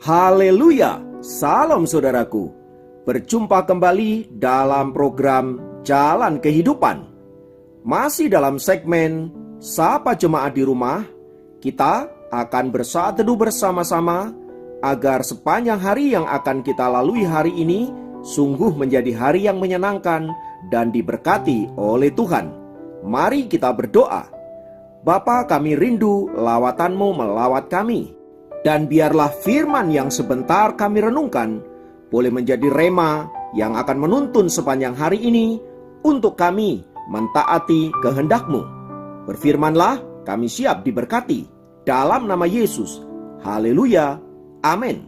Haleluya, salam saudaraku. Berjumpa kembali dalam program Jalan Kehidupan. Masih dalam segmen Sapa Jemaat di Rumah, kita akan bersaat teduh bersama-sama agar sepanjang hari yang akan kita lalui hari ini sungguh menjadi hari yang menyenangkan dan diberkati oleh Tuhan. Mari kita berdoa. Bapa, kami rindu lawatan-Mu melawat kami. Dan biarlah firman yang sebentar kami renungkan boleh menjadi rema yang akan menuntun sepanjang hari ini untuk kami mentaati kehendak-Mu. Berfirmanlah, kami siap diberkati. Dalam nama Yesus. Haleluya. Amin.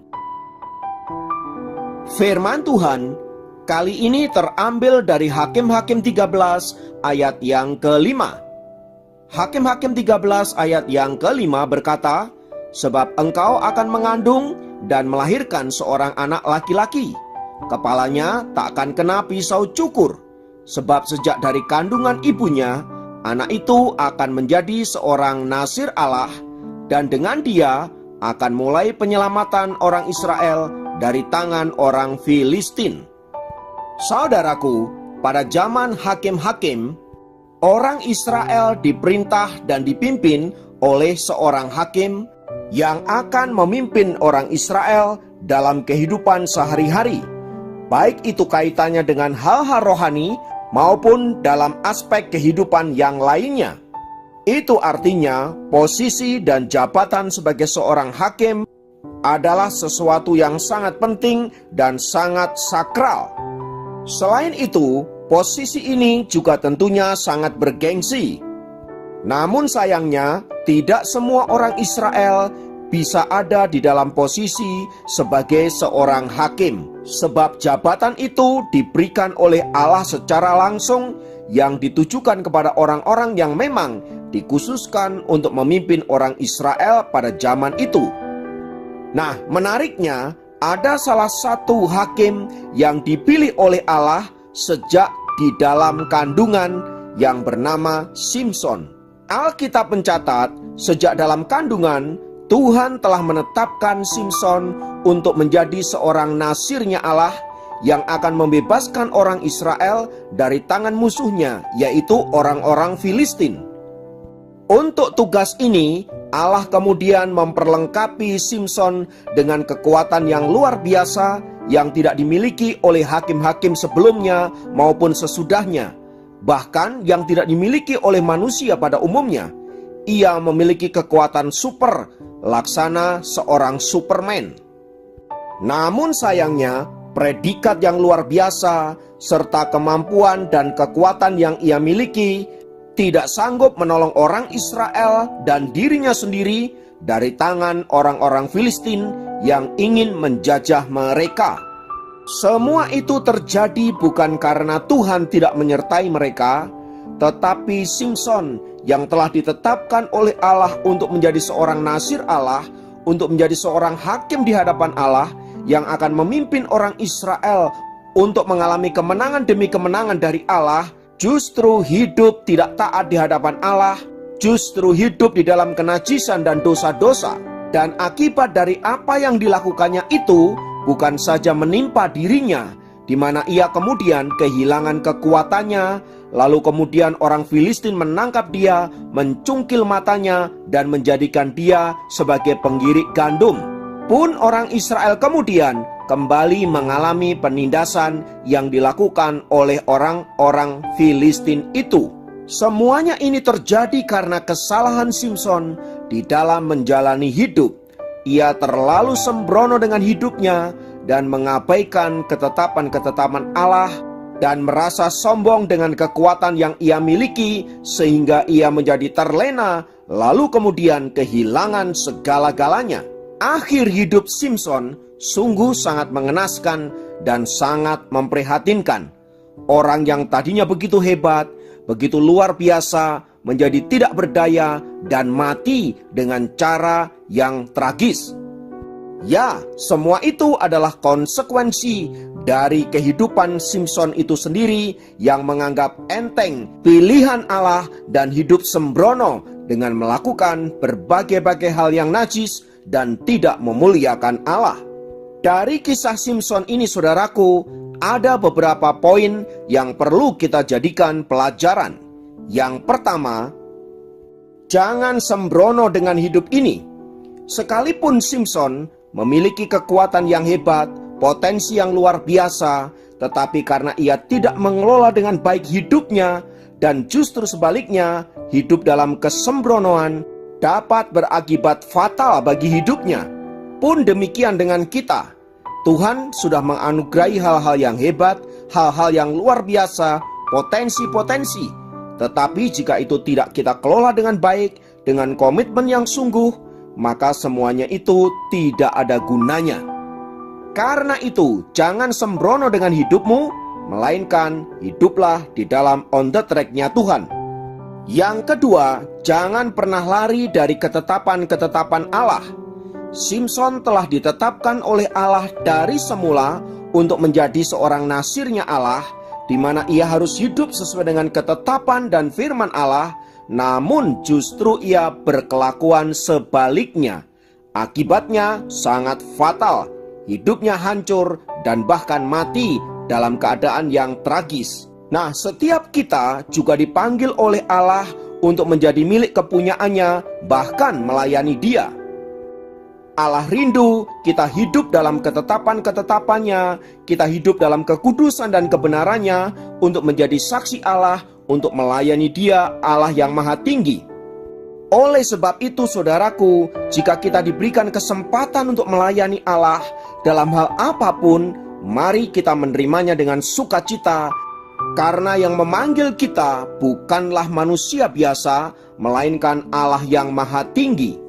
Firman Tuhan kali ini terambil dari Hakim-Hakim 13 ayat yang ke-5. Hakim-Hakim 13 ayat yang ke-5 berkata, sebab engkau akan mengandung dan melahirkan seorang anak laki-laki. Kepalanya tak akan kena pisau cukur, sebab sejak dari kandungan ibunya, anak itu akan menjadi seorang Nazir Allah, dan dengan dia akan mulai penyelamatan orang Israel dari tangan orang Filistin. Saudaraku, pada zaman hakim-hakim, orang Israel diperintah dan dipimpin oleh seorang hakim yang akan memimpin orang Israel dalam kehidupan sehari-hari, baik itu kaitannya dengan hal-hal rohani maupun dalam aspek kehidupan yang lainnya. Itu artinya posisi dan jabatan sebagai seorang hakim adalah sesuatu yang sangat penting dan sangat sakral. Selain itu, posisi ini juga tentunya sangat bergengsi. Namun sayangnya, tidak semua orang Israel bisa ada di dalam posisi sebagai seorang hakim, sebab jabatan itu diberikan oleh Allah secara langsung yang ditujukan kepada orang-orang yang memang dikhususkan untuk memimpin orang Israel pada zaman itu. Nah, menariknya, ada salah satu hakim yang dipilih oleh Allah sejak di dalam kandungan yang bernama Simson. Alkitab mencatat, sejak dalam kandungan, Tuhan telah menetapkan Simson untuk menjadi seorang nasirnya Allah yang akan membebaskan orang Israel dari tangan musuhnya, yaitu orang-orang Filistin. Untuk tugas ini, Allah kemudian memperlengkapi Simson dengan kekuatan yang luar biasa yang tidak dimiliki oleh hakim-hakim sebelumnya maupun sesudahnya. Bahkan yang tidak dimiliki oleh manusia pada umumnya. Ia memiliki kekuatan super, laksana seorang Superman. Namun sayangnya, predikat yang luar biasa serta kemampuan dan kekuatan yang ia miliki tidak sanggup menolong orang Israel dan dirinya sendiri dari tangan orang-orang Filistin yang ingin menjajah mereka. Semua itu terjadi bukan karena Tuhan tidak menyertai mereka, tetapi Simson yang telah ditetapkan oleh Allah untuk menjadi seorang Nazir Allah, untuk menjadi seorang hakim di hadapan Allah yang akan memimpin orang Israel untuk mengalami kemenangan demi kemenangan dari Allah, justru hidup tidak taat di hadapan Allah, justru hidup di dalam kenajisan dan dosa-dosa. Dan akibat dari apa yang dilakukannya itu bukan saja menimpa dirinya, di mana ia kemudian kehilangan kekuatannya, lalu kemudian orang Filistin menangkap dia, mencungkil matanya, dan menjadikan dia sebagai penggirik gandum. Pun orang Israel kemudian kembali mengalami penindasan yang dilakukan oleh orang-orang Filistin itu. Semuanya ini terjadi karena kesalahan Simson di dalam menjalani hidup. Ia terlalu sembrono dengan hidupnya dan mengabaikan ketetapan-ketetapan Allah dan merasa sombong dengan kekuatan yang ia miliki sehingga ia menjadi terlena lalu kemudian kehilangan segala-galanya. Akhir hidup Simson sungguh sangat mengenaskan dan sangat memprihatinkan. Orang yang tadinya begitu hebat, begitu luar biasa, menjadi tidak berdaya dan mati dengan cara yang tragis. Ya, semua itu adalah konsekuensi dari kehidupan Simson itu sendiri yang menganggap enteng pilihan Allah dan hidup sembrono dengan melakukan berbagai-bagai hal yang najis dan tidak memuliakan Allah. Dari kisah Simson ini saudaraku, ada beberapa poin yang perlu kita jadikan pelajaran. Yang pertama, jangan sembrono dengan hidup ini. Sekalipun Simson memiliki kekuatan yang hebat, potensi yang luar biasa, tetapi karena ia tidak mengelola dengan baik hidupnya, dan justru sebaliknya, hidup dalam kesembronoan dapat berakibat fatal bagi hidupnya. Pun demikian dengan kita. Tuhan sudah menganugerahi hal-hal yang hebat, hal-hal yang luar biasa, potensi-potensi. Tetapi jika itu tidak kita kelola dengan baik, dengan komitmen yang sungguh, maka semuanya itu tidak ada gunanya. Karena itu, jangan sembrono dengan hidupmu, melainkan hiduplah di dalam on the track-nya Tuhan. Yang kedua, jangan pernah lari dari ketetapan-ketetapan Allah. Simson telah ditetapkan oleh Allah dari semula untuk menjadi seorang nasirnya Allah, di mana ia harus hidup sesuai dengan ketetapan dan firman Allah, namun justru ia berkelakuan sebaliknya. Akibatnya sangat fatal, hidupnya hancur dan bahkan mati dalam keadaan yang tragis. Nah, setiap kita juga dipanggil oleh Allah untuk menjadi milik kepunyaannya, bahkan melayani Dia. Allah rindu kita hidup dalam ketetapan-ketetapannya, kita hidup dalam kekudusan dan kebenarannya untuk menjadi saksi Allah, untuk melayani Dia, Allah yang Maha Tinggi. Oleh sebab itu saudaraku, jika kita diberikan kesempatan untuk melayani Allah dalam hal apapun, mari kita menerimanya dengan sukacita, karena yang memanggil kita bukanlah manusia biasa, melainkan Allah yang Maha Tinggi.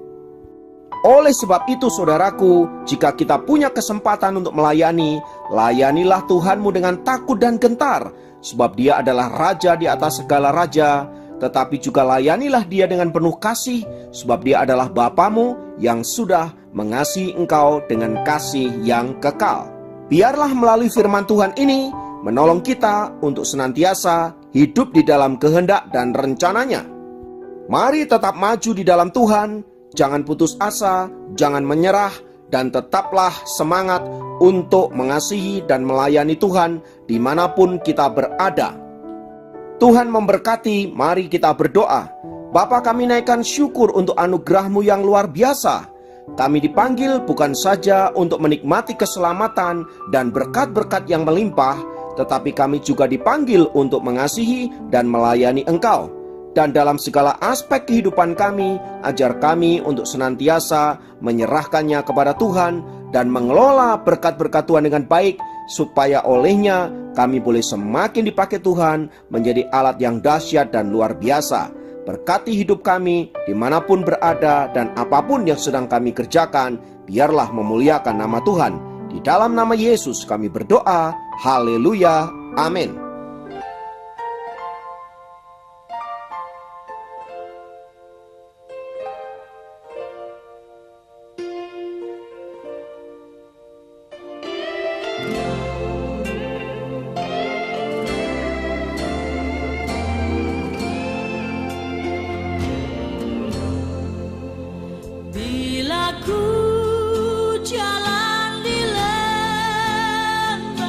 Oleh sebab itu saudaraku, jika kita punya kesempatan untuk melayani, layanilah Tuhanmu dengan takut dan gentar, sebab Dia adalah Raja di atas segala raja. Tetapi juga layanilah Dia dengan penuh kasih, sebab Dia adalah Bapamu yang sudah mengasihi engkau dengan kasih yang kekal. Biarlah melalui firman Tuhan ini menolong kita untuk senantiasa hidup di dalam kehendak dan rencananya. Mari tetap maju di dalam Tuhan, jangan putus asa, jangan menyerah, dan tetaplah semangat untuk mengasihi dan melayani Tuhan dimanapun kita berada. Tuhan memberkati, mari kita berdoa. Bapa, kami naikkan syukur untuk anugerah-Mu yang luar biasa. Kami dipanggil bukan saja untuk menikmati keselamatan dan berkat-berkat yang melimpah, tetapi kami juga dipanggil untuk mengasihi dan melayani Engkau. Dan dalam segala aspek kehidupan kami, ajar kami untuk senantiasa menyerahkannya kepada Tuhan dan mengelola berkat-berkat Tuhan dengan baik, supaya olehnya kami boleh semakin dipakai Tuhan menjadi alat yang dahsyat dan luar biasa. Berkati hidup kami dimanapun berada dan apapun yang sedang kami kerjakan, biarlah memuliakan nama Tuhan. Di dalam nama Yesus kami berdoa, haleluya, amin. Bila ku jalan di lembahnya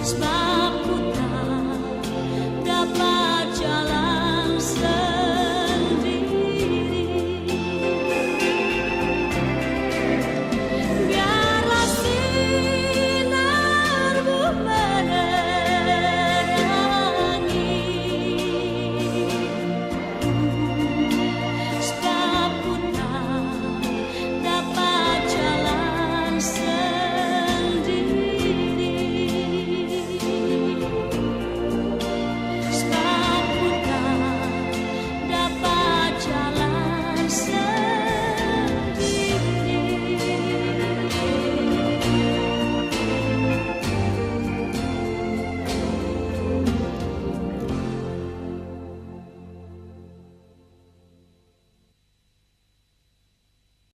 sebagai